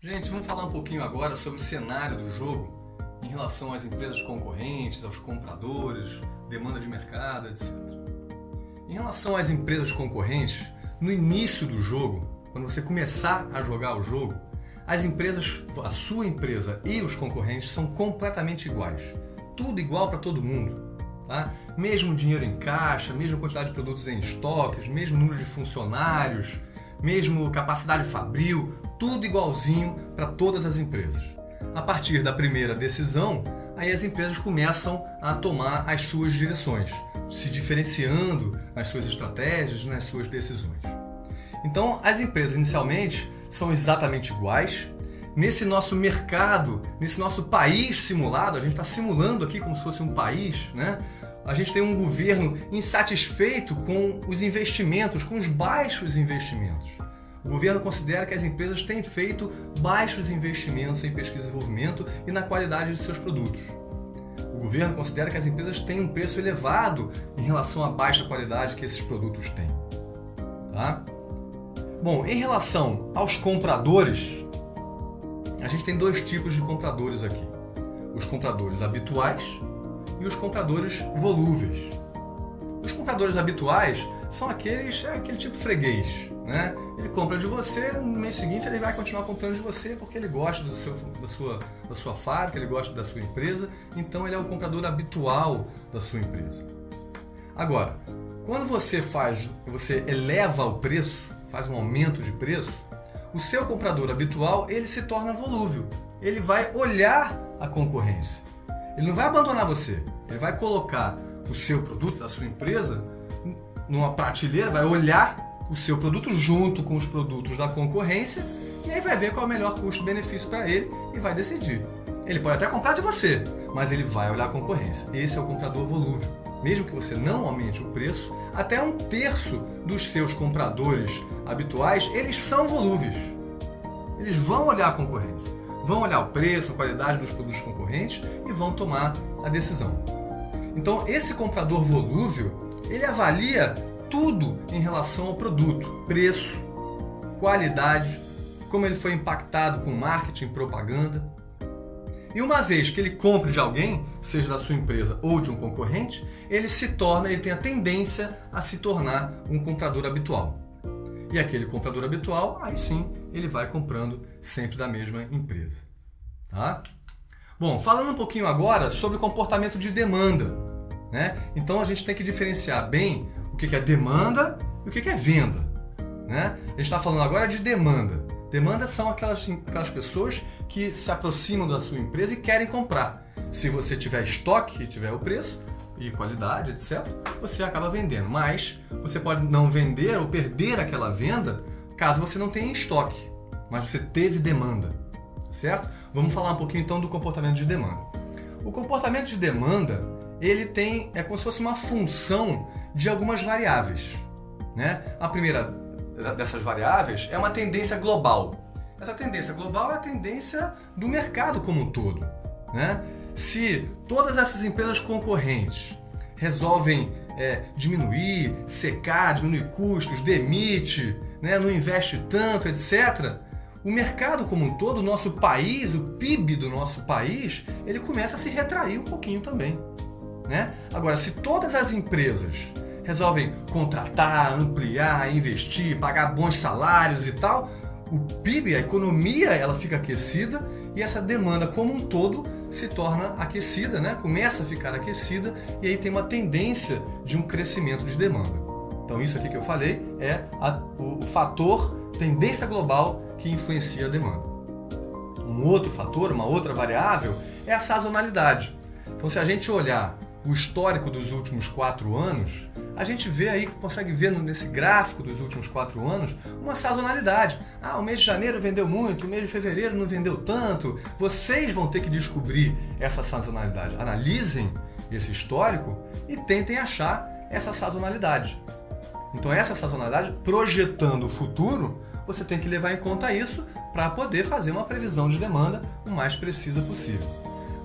Gente, vamos falar um pouquinho agora sobre o cenário do jogo em relação às empresas concorrentes, aos compradores, demanda de mercado, etc. Em relação às empresas concorrentes, no início do jogo, quando você começar a jogar o jogo, as empresas, a sua empresa e os concorrentes são completamente iguais. Tudo igual para todo mundo. Tá? Mesmo dinheiro em caixa, mesma quantidade de produtos em estoques, mesmo número de funcionários, mesmo capacidade fabril, tudo igualzinho para todas as empresas. A partir da primeira decisão, aí as empresas começam a tomar as suas direções, se diferenciando nas suas estratégias, nas suas decisões. Então, as empresas inicialmente são exatamente iguais. Nesse nosso mercado, nesse nosso país simulado, a gente está simulando aqui como se fosse um país, né? A gente tem um governo insatisfeito com os investimentos, com os baixos investimentos. O governo considera que as empresas têm feito baixos investimentos em pesquisa e desenvolvimento e na qualidade de seus produtos. O governo considera que as empresas têm um preço elevado em relação à baixa qualidade que esses produtos têm. Tá? Bom, em relação aos compradores, a gente tem dois tipos de compradores aqui. Os compradores habituais e os compradores volúveis. Os compradores habituais são aquele tipo freguês, né? Ele compra de você, no mês seguinte ele vai continuar comprando de você porque ele gosta da sua fábrica, ele gosta da sua empresa, então ele é o comprador habitual da sua empresa. Agora, quando você eleva o preço, faz um aumento de preço, o seu comprador habitual ele se torna volúvel. Ele vai olhar a concorrência. Ele não vai abandonar você. Ele vai colocar o seu produto da sua empresa numa prateleira, vai olhar o seu produto junto com os produtos da concorrência e aí vai ver qual é o melhor custo-benefício para ele e vai decidir. Ele pode até comprar de você, mas ele vai olhar a concorrência. Esse é o comprador volúvel. Mesmo que você não aumente o preço, até 1/3 dos seus compradores habituais, eles são volúveis. Eles vão olhar a concorrência, vão olhar o preço, a qualidade dos produtos concorrentes e vão tomar a decisão. Então, esse comprador volúvel, ele avalia tudo em relação ao produto, preço, qualidade, como ele foi impactado com marketing, propaganda. E uma vez que ele compre de alguém, seja da sua empresa ou de um concorrente, ele tem a tendência a se tornar um comprador habitual. E aquele comprador habitual, aí sim, ele vai comprando sempre da mesma empresa. Tá? Bom, falando um pouquinho agora sobre o comportamento de demanda, né? Então a gente tem que diferenciar bem o que é demanda e o que é venda, né? A gente está falando agora de demanda. Demanda são aquelas pessoas que se aproximam da sua empresa e querem comprar. Se você tiver estoque, tiver o preço e qualidade, etc., você acaba vendendo. Mas você pode não vender ou perder aquela venda caso você não tenha estoque, mas você teve demanda, certo? Vamos falar um pouquinho então do comportamento de demanda. O comportamento de demanda, é como se fosse uma função de algumas variáveis, né? A primeira dessas variáveis é uma tendência global. Essa tendência global é a tendência do mercado como um todo, né? Se todas essas empresas concorrentes resolvem diminuir, secar, diminuir custos, demite, né, não investe tanto, etc., o mercado como um todo, o nosso país, o PIB do nosso país, ele começa a se retrair um pouquinho também, né? Agora, se todas as empresas resolvem contratar, ampliar, investir, pagar bons salários e tal, o PIB, a economia, ela fica aquecida e essa demanda como um todo se torna aquecida, né? Começa a ficar aquecida e aí tem uma tendência de um crescimento de demanda. Então isso aqui que eu falei é o fator tendência global que influencia a demanda. Um outro fator, uma outra variável é a sazonalidade. Então se a gente olhar o histórico dos últimos 4 anos, a gente vê aí, consegue ver nesse gráfico dos últimos 4 anos, uma sazonalidade. O mês de janeiro vendeu muito, o mês de fevereiro não vendeu tanto. Vocês vão ter que descobrir essa sazonalidade. Analisem esse histórico e tentem achar essa sazonalidade. Então essa sazonalidade, projetando o futuro, você tem que levar em conta isso para poder fazer uma previsão de demanda o mais precisa possível.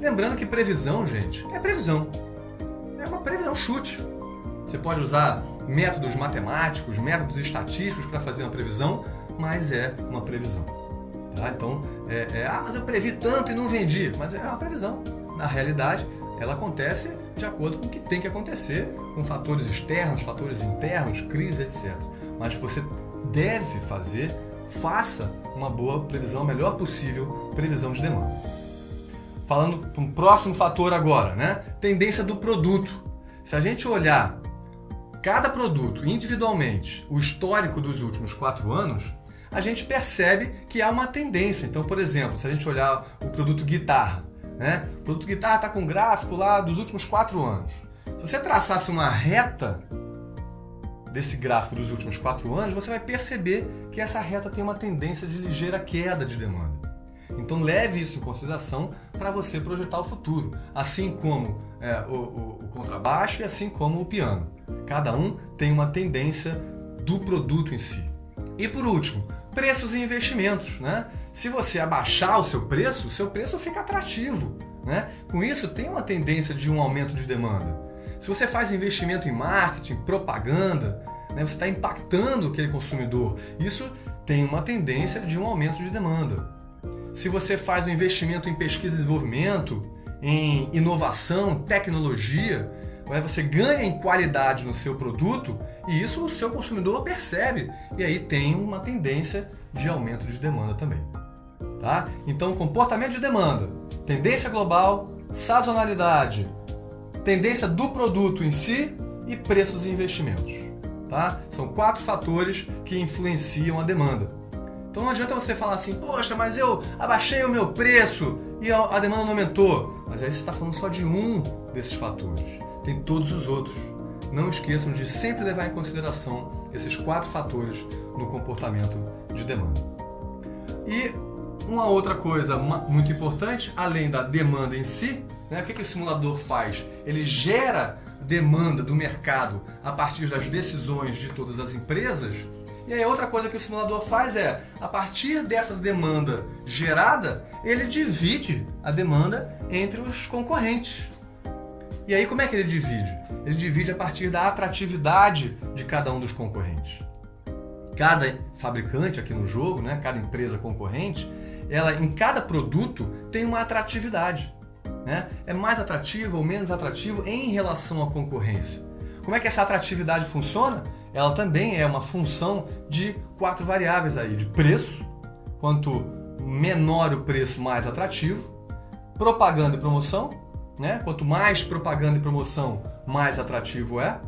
Lembrando que previsão, gente, é previsão. É uma previsão, chute. Você pode usar métodos matemáticos, métodos estatísticos para fazer uma previsão, mas é uma previsão. Tá? Então, mas eu previ tanto e não vendi. Mas é uma previsão. Na realidade, ela acontece de acordo com o que tem que acontecer, com fatores externos, fatores internos, crise, etc. Mas você deve faça uma boa previsão, a melhor possível previsão de demanda. Falando para um próximo fator agora, né? Tendência do produto. Se a gente olhar cada produto individualmente, o histórico dos últimos 4 anos, a gente percebe que há uma tendência. Então, por exemplo, se a gente olhar o produto guitarra, né? O produto guitarra está com um gráfico lá dos últimos 4 anos. Se você traçasse uma reta desse gráfico dos últimos 4 anos, você vai perceber que essa reta tem uma tendência de ligeira queda de demanda. Então leve isso em consideração para você projetar o futuro, assim como o contrabaixo e assim como o piano. Cada um tem uma tendência do produto em si. E por último, preços e investimentos, né? Se você abaixar o seu preço fica atrativo, né? Com isso tem uma tendência de um aumento de demanda. Se você faz investimento em marketing, propaganda, né, você está impactando aquele consumidor. Isso tem uma tendência de um aumento de demanda. Se você faz um investimento em pesquisa e desenvolvimento, em inovação, tecnologia, você ganha em qualidade no seu produto e isso o seu consumidor percebe. E aí tem uma tendência de aumento de demanda também. Tá? Então, comportamento de demanda, tendência global, sazonalidade, tendência do produto em si e preços e investimentos. Tá? São 4 fatores que influenciam a demanda. Então não adianta você falar assim, poxa, mas eu abaixei o meu preço e a demanda não aumentou. Mas aí você está falando só de um desses fatores. Tem todos os outros. Não esqueçam de sempre levar em consideração esses 4 fatores no comportamento de demanda. E uma outra coisa muito importante, além da demanda em si, né, o que o simulador faz? Ele gera demanda do mercado a partir das decisões de todas as empresas. E aí outra coisa que o simulador faz é, a partir dessa demanda gerada, ele divide a demanda entre os concorrentes. E aí como é que ele divide? Ele divide a partir da atratividade de cada um dos concorrentes. Cada fabricante aqui no jogo, né, cada empresa concorrente, ela em cada produto tem uma atratividade. Né? É mais atrativo ou menos atrativo em relação à concorrência. Como é que essa atratividade funciona? Ela também é uma função de 4 variáveis aí, de preço, quanto menor o preço, mais atrativo, propaganda e promoção, né? Quanto mais propaganda e promoção, mais atrativo é.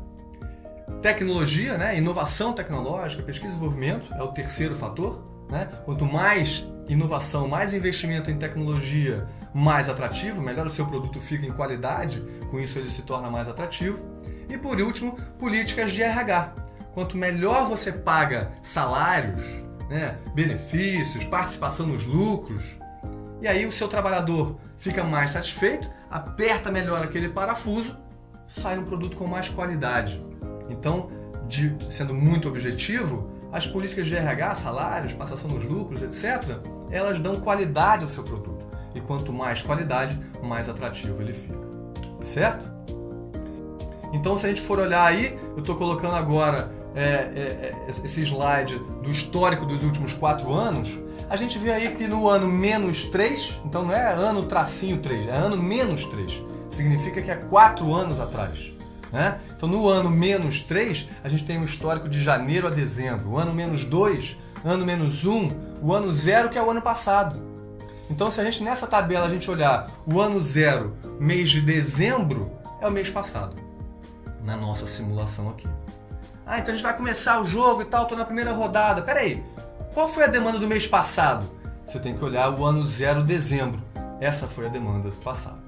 Tecnologia, né? Inovação tecnológica, pesquisa e desenvolvimento é o terceiro fator. Né? Quanto mais inovação, mais investimento em tecnologia, mais atrativo, melhor o seu produto fica em qualidade, com isso ele se torna mais atrativo. E por último, políticas de RH. Quanto melhor você paga salários, né, benefícios, participação nos lucros, e aí o seu trabalhador fica mais satisfeito, aperta melhor aquele parafuso, sai um produto com mais qualidade. Então, sendo muito objetivo, as políticas de RH, salários, participação nos lucros, etc., elas dão qualidade ao seu produto. E quanto mais qualidade, mais atrativo ele fica. Certo? Então, se a gente for olhar aí, eu estou colocando agora esse slide do histórico dos últimos 4 anos, a gente vê aí que no ano -3, então não é ano tracinho 3, é ano -3, significa que é 4 anos atrás. Né? Então no ano -3, a gente tem um histórico de janeiro a dezembro, o ano -2, ano -1, o ano 0 que é o ano passado. Então se a gente nessa tabela a gente olhar o ano 0, mês de dezembro, é o mês passado, na nossa simulação aqui. Então a gente vai começar o jogo e tal, estou na primeira rodada. Peraí, qual foi a demanda do mês passado? Você tem que olhar o ano 0, dezembro. Essa foi a demanda do passado.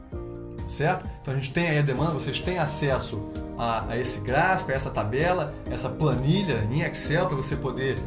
Certo? Então a gente tem aí a demanda, vocês têm acesso a esse gráfico, a essa tabela, essa planilha em Excel para você poder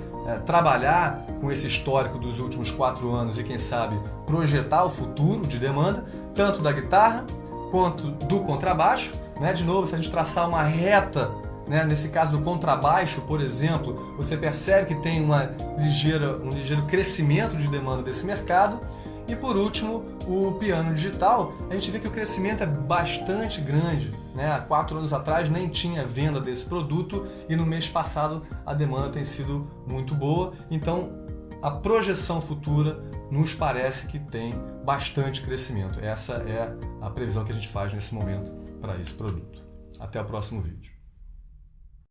trabalhar com esse histórico dos últimos 4 anos e quem sabe projetar o futuro de demanda, tanto da guitarra quanto do contrabaixo. Né? De novo, se a gente traçar uma reta, né? Nesse caso do contrabaixo, por exemplo, você percebe que tem um ligeiro crescimento de demanda desse mercado. E por último, o piano digital, a gente vê que o crescimento é bastante grande. Né? Há 4 anos atrás nem tinha venda desse produto e no mês passado a demanda tem sido muito boa. Então a projeção futura nos parece que tem bastante crescimento. Essa é a previsão que a gente faz nesse momento para esse produto. Até o próximo vídeo.